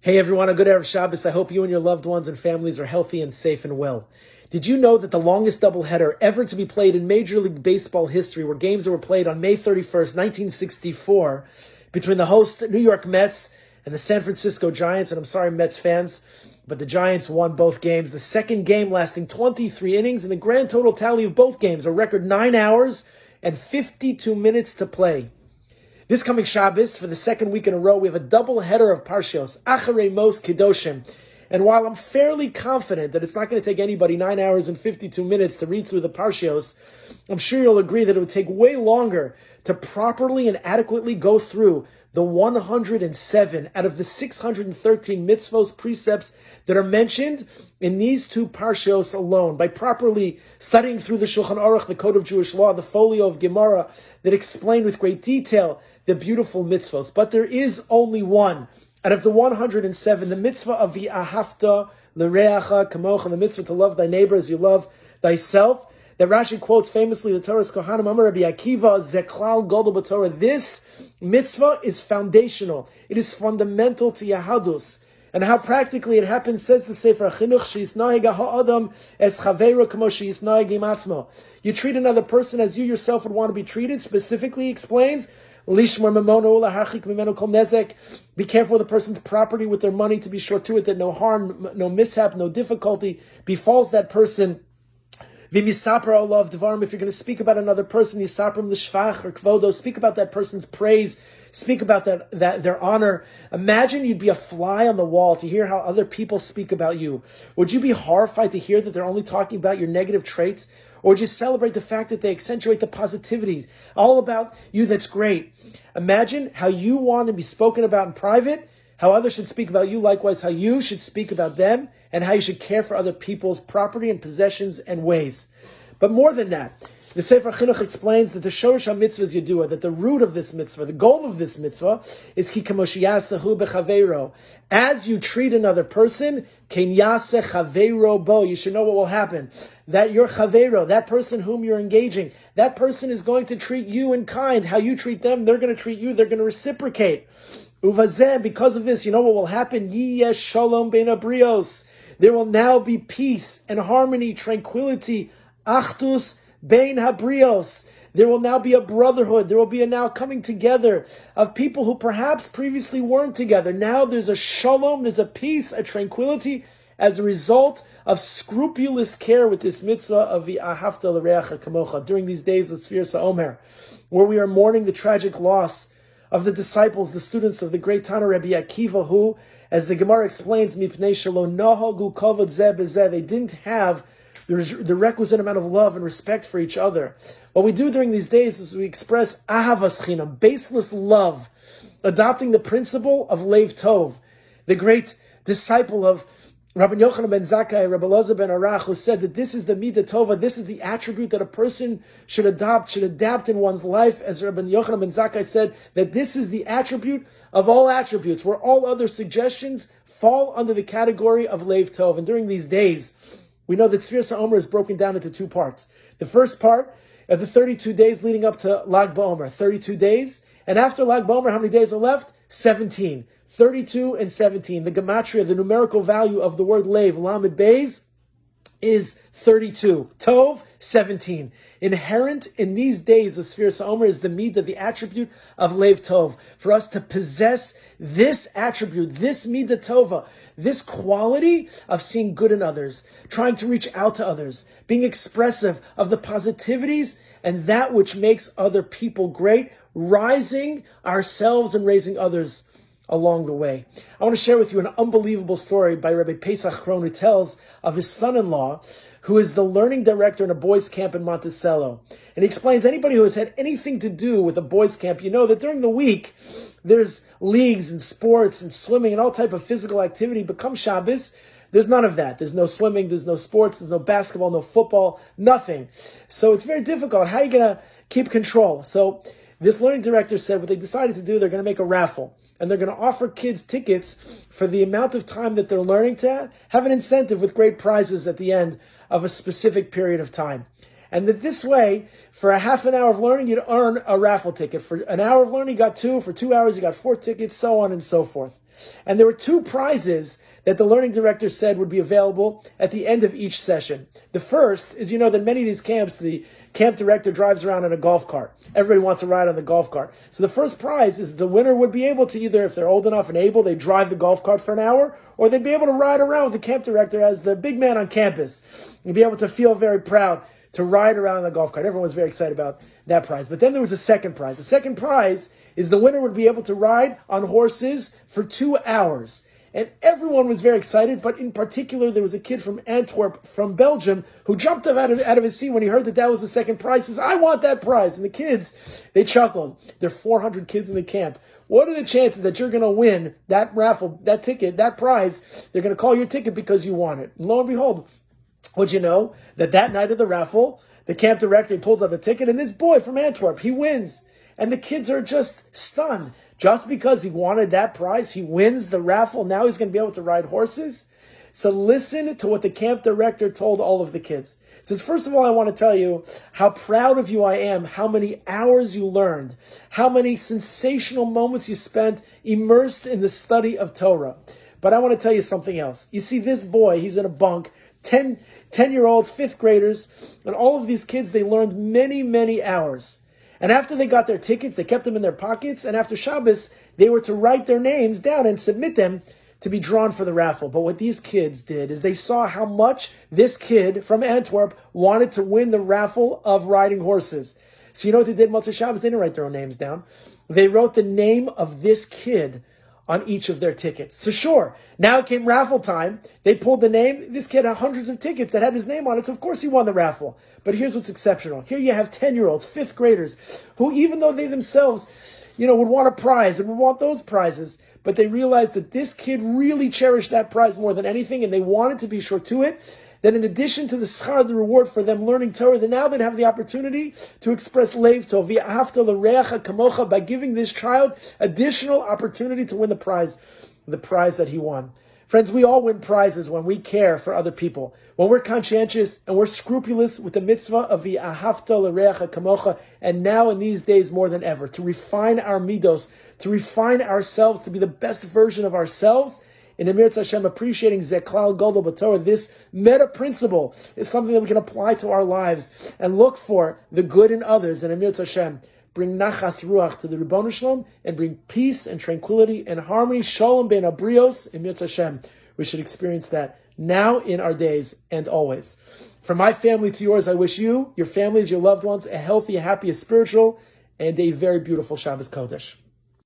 Hey everyone, a good Erev Shabbos. I hope you and your loved ones and families are healthy and safe and well. Did you know that the longest doubleheader ever to be played in Major League Baseball history were games that were played on May 31st, 1964 between the host New York Mets and the San Francisco Giants? And I'm sorry, Mets fans, but the Giants won both games. The second game lasting 23 innings, and the grand total tally of both games, a record 9 hours and 52 minutes to play. This coming Shabbos, for the second week in a row, we have a double header of Parshios, Acharei Mos Kedoshim. And while I'm fairly confident that it's not going to take anybody 9 hours and 52 minutes to read through the Parshios, I'm sure you'll agree that it would take way longer to properly and adequately go through the 107 out of the 613 mitzvos, precepts that are mentioned in these two Parshios alone, by properly studying through the Shulchan Aruch, the Code of Jewish Law, the folio of Gemara that explain with great detail the beautiful mitzvos. But there is only one out of the 107, the mitzvah of V'ahavta l'reacha kamocha, the mitzvah to love thy neighbor as you love thyself, that Rashi quotes famously the Torah's Kohanim, Amar Rabbi Akiva, Zeklal Godol B'Torah. This mitzvah is foundational. It is fundamental to Yahadus. And how practically it happens, says the Sefer Chinuch, she'isnaheg ha'adam es chaveiro kamo she'isnaheg im atzmo. You treat another person as you yourself would want to be treated. Specifically, he explains, lishmor memono ulahachik mimeno kol nezek. Be careful of the person's property with their money, to be sure to it that no harm, no mishap, no difficulty befalls that person. V'misaper olav dvarim. If you're going to speak about another person, yisaprim l'shvach or kvodo. Speak about that person's praise. Speak about that their honor. Imagine you'd be a fly on the wall to hear how other people speak about you. Would you be horrified to hear that they're only talking about your negative traits? Or would you celebrate the fact that they accentuate the positivities? All about you, that's great. Imagine how you want to be spoken about in private, how others should speak about you, likewise how you should speak about them, and how you should care for other people's property and possessions and ways. But more than that, the Sefer Chinuch explains that the Shorish HaMitzvah is Yedua, that the root of this mitzvah, the goal of this mitzvah, is Ki Kamosh Yasahu Bechaveiro. As you treat another person, Ken Yaseh Chaveiro Bo. You should know what will happen. That your Chaveiro, that person whom you're engaging, that person is going to treat you in kind. How you treat them, they're going to treat you. They're going to reciprocate. Uvazeh, because of this, you know what will happen? Yiyesh Shalom Bein Abrios. There will now be peace and harmony, tranquility, Achdus Bein Habrios. There will now be a brotherhood. There will be a now coming together of people who perhaps previously weren't together. Now there's a shalom, there's a peace, a tranquility as a result of scrupulous care with this mitzvah of V'ahavta l'reacha kamocha during these days of Sfir Sa'omer, where we are mourning the tragic loss of the disciples, the students of the great Tana Rabbi Akiva, who, as the Gemara explains, mipnei shelo nahagu kavod zeh b'zeh, they didn't have the requisite amount of love and respect for each other. What we do during these days is we express ahavas chinam, baseless love, adopting the principle of Lev Tov, the great disciple of Rabbi Yochanan ben Zakkai, Rabbi Elazar ben Arach, who said that this is the midah tova, this is the attribute that a person should adapt in one's life. As Rabbi Yochanan ben Zakkai said, that this is the attribute of all attributes, where all other suggestions fall under the category of Lev Tov. And during these days, we know that Sfir Sa'omer is broken down into two parts. The first part of the 32 days leading up to Lag BaOmer, 32 days. And after Lag BaOmer, how many days are left? 17. 32 and 17. The gematria, the numerical value of the word Lev, Lamed Beis, is 32. Tov, 17. Inherent in these days of Sfir Sa'omer is the midah, the attribute of Lev Tov. For us to possess this attribute, this midah tova, this quality of seeing good in others, trying to reach out to others, being expressive of the positivities and that which makes other people great, rising ourselves and raising others along the way. I want to share with you an unbelievable story by Rabbi Pesach Chron, who tells of his son-in-law, who is the learning director in a boys' camp in Monticello. And he explains, anybody who has had anything to do with a boys' camp, you know that during the week, there's leagues and sports and swimming and all type of physical activity. But come Shabbos, there's none of that. There's no swimming, there's no sports, there's no basketball, no football, nothing. So it's very difficult. How are you going to keep control? So this learning director said what they decided to do, they're going to make a raffle. And they're going to offer kids tickets for the amount of time that they're learning to have an incentive with great prizes at the end of a specific period of time. And that this way, for a half an hour of learning, you'd earn a raffle ticket. For an hour of learning, you got 2. For 2 hours, you got 4 tickets, so on and so forth. And there were 2 prizes that the learning director said would be available at the end of each session. The first is, that many of these camps, the camp director drives around in a golf cart. Everybody wants to ride on the golf cart. So the first prize is the winner would be able to either, if they're old enough and able, they drive the golf cart for an hour, or they'd be able to ride around with the camp director as the big man on campus and be able to feel very proud to ride around in the golf cart. Everyone was very excited about that prize. But then there was a second prize. The second prize is the winner would be able to ride on horses for 2 hours. And everyone was very excited, but in particular, there was a kid from Antwerp, from Belgium, who jumped up out of his seat when he heard that was the second prize. He says, I want that prize. And the kids, they chuckled. There are 400 kids in the camp. What are the chances that you're going to win that raffle, that ticket, that prize? They're going to call your ticket because you want it. And lo and behold, would you know that night of the raffle, the camp director pulls out the ticket, and this boy from Antwerp, he wins. And the kids are just stunned. Just because he wanted that prize, he wins the raffle. Now he's going to be able to ride horses. So listen to what the camp director told all of the kids. He says, first of all, I want to tell you how proud of you I am, how many hours you learned, how many sensational moments you spent immersed in the study of Torah. But I want to tell you something else. You see, this boy, he's in a bunk, 10-year-olds, 5th graders, and all of these kids, they learned many, many hours. And after they got their tickets, they kept them in their pockets. And after Shabbos, they were to write their names down and submit them to be drawn for the raffle. But what these kids did is they saw how much this kid from Antwerp wanted to win the raffle of riding horses. So you know what they did, Motzei Shabbos? They didn't write their own names down. They wrote the name of this kid on each of their tickets. So sure, now it came raffle time. They pulled the name. This kid had hundreds of tickets that had his name on it, so of course he won the raffle. But here's what's exceptional. Here you have 10-year-olds, 5th graders, who even though they themselves, would want a prize and would want those prizes, but they realized that this kid really cherished that prize more than anything, and they wanted to be sure to it. That in addition to the schar, the reward for them learning Torah, they now they'd have the opportunity to express leiv tov, v'ahavta l'reacha kamocha, by giving this child additional opportunity to win the prize that he won. Friends, we all win prizes when we care for other people, when we're conscientious and we're scrupulous with the mitzvah of v'ahavta l'reacha kamocha, and now in these days more than ever, to refine our midos, to refine ourselves to be the best version of ourselves. In Emir Hashem, appreciating Zeklal Godel B'Torah, this meta principle is something that we can apply to our lives and look for the good in others. And Emir Hashem, bring nachas ruach to the Ribbon Shalom and bring peace and tranquility and harmony, shalom ben abrios. Emir Hashem, we should experience that now in our days and always. From my family to yours, I wish you, your families, your loved ones, a healthy, happy, spiritual, and a very beautiful Shabbos Kodesh.